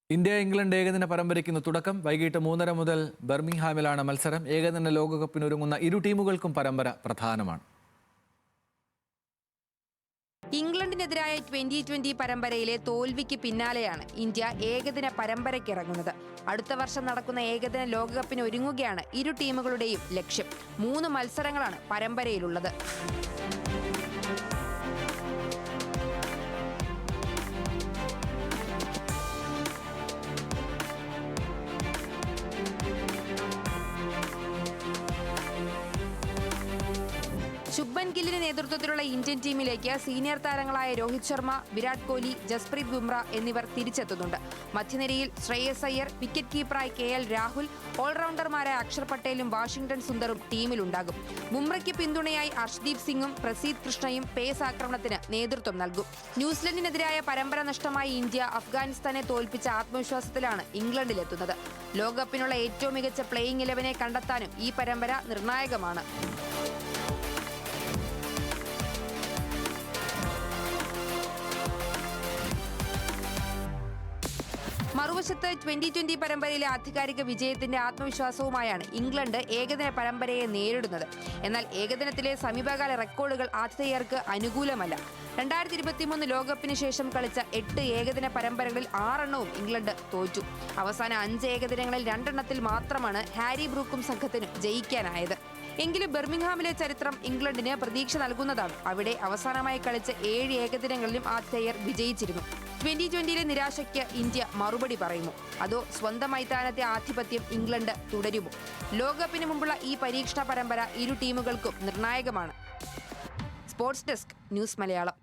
India England ഏകദിന പരമ്പരയ്ക്ക് തുടക്കം വൈകിട്ട് 3:30 മുതൽ ബർമിംഗ്ഹാമിലാണ് മത്സരം. ഏകദിന ലോകകപ്പിന് ഒരുങ്ങുന്ന ഇരു ടീമുകൾക്കും പരമ്പര പ്രധാനമാണ്. ഇംഗ്ലണ്ടിനെതിരായ 2020 പരമ്പരയിലെ തോൽവിക്ക് പിന്നാലെയാണ് ഇന്ത്യ ഏകദിന പരമ്പരയ്ക്കിറങ്ങുന്നത്. അടുത്ത വർഷം നടക്കുന്ന ഏകദിന ലോകകപ്പിന് ഒരുങ്ങുകയാണ് ഇരു ടീമുകളുടെയും ലക്ഷ്യം. 3 മത്സരങ്ങളാണ് പരമ്പരയിലുള്ളത്. ശുഭ്മൻ ഗില്ലിന്റെ നേതൃത്വത്തിലുള്ള ഇന്ത്യൻ ടീമിലേക്ക് സീനിയർ താരങ്ങളായ രോഹിത് ശർമ്മ, വിരാട് കോഹ്ലി, ജസ്പ്രീത് ബുംറ എന്നിവർ തിരിച്ചെത്തുന്നുണ്ട്. മധ്യനിരയിൽ ശ്രേയസ് അയ്യർ, വിക്കറ്റ് കീപ്പറായി KL രാഹുൽ, ഓൾറൗണ്ടർമാരായ അക്ഷർ പട്ടേലും വാഷിംഗ്ടൺ സുന്ദറും ടീമിലുണ്ടാകും. ബുംറയ്ക്ക് പിന്തുണയായി അർഷ്ദീപ് സിംഗും പ്രസീദ് കൃഷ്ണയും പേസ് ആക്രമണത്തിന് നേതൃത്വം നൽകും. ന്യൂസിലൻഡിനെതിരായ പരമ്പര നഷ്ടമായി ഇന്ത്യ അഫ്ഗാനിസ്ഥാനെ തോൽപ്പിച്ച ആത്മവിശ്വാസത്തിലാണ് ഇംഗ്ലണ്ടിലെത്തുന്നത്. ലോകകപ്പിനുള്ള ഏറ്റവും മികച്ച പ്ലേയിങ് 11 കണ്ടെത്താനും ഈ പരമ്പര നിർണായകമാണ്. മറുവശത്ത് 2020 പരമ്പരയിലെ ആധികാരിക വിജയത്തിന്റെ ആത്മവിശ്വാസവുമായാണ് ഇംഗ്ലണ്ട് ഏകദിന പരമ്പരയെ നേരിടുന്നത്. എന്നാൽ ഏകദിനത്തിലെ സമീപകാല റെക്കോർഡുകൾ ആതിഥേയർക്ക് അനുകൂലമല്ല. 2023 ലോകകപ്പിന് ശേഷം കളിച്ച 8 ഏകദിന പരമ്പരകളിൽ 6 എണ്ണവും ഇംഗ്ലണ്ട് തോറ്റു. അവസാന 5 ഏകദിനങ്ങളിൽ 2 എണ്ണത്തിൽ മാത്രമാണ് ഹാരി ബ്രൂക്കും സംഘത്തിനും ജയിക്കാനായത്. എങ്കിലും ബർമിംഗ്ഹാമിലെ ചരിത്രം ഇംഗ്ലണ്ടിന് പ്രതീക്ഷ നൽകുന്നതാണ്. അവിടെ അവസാനമായി കളിച്ച 7 ഏകദിനങ്ങളിലും ആതിഥേയർ വിജയിച്ചിരുന്നു. 2020 നിരാശയ്ക്ക് ഇന്ത്യ മറുപടി പറയുമോ? അതോ സ്വന്തം മൈതാനത്തെ ആധിപത്യം ഇംഗ്ലണ്ട് തുടരുമോ? ലോകകപ്പിന് മുമ്പുള്ള ഈ പരീക്ഷണ പരമ്പര ഇരു ടീമുകൾക്കും നിർണായകമാണ്. Sports desk, news Malayalam.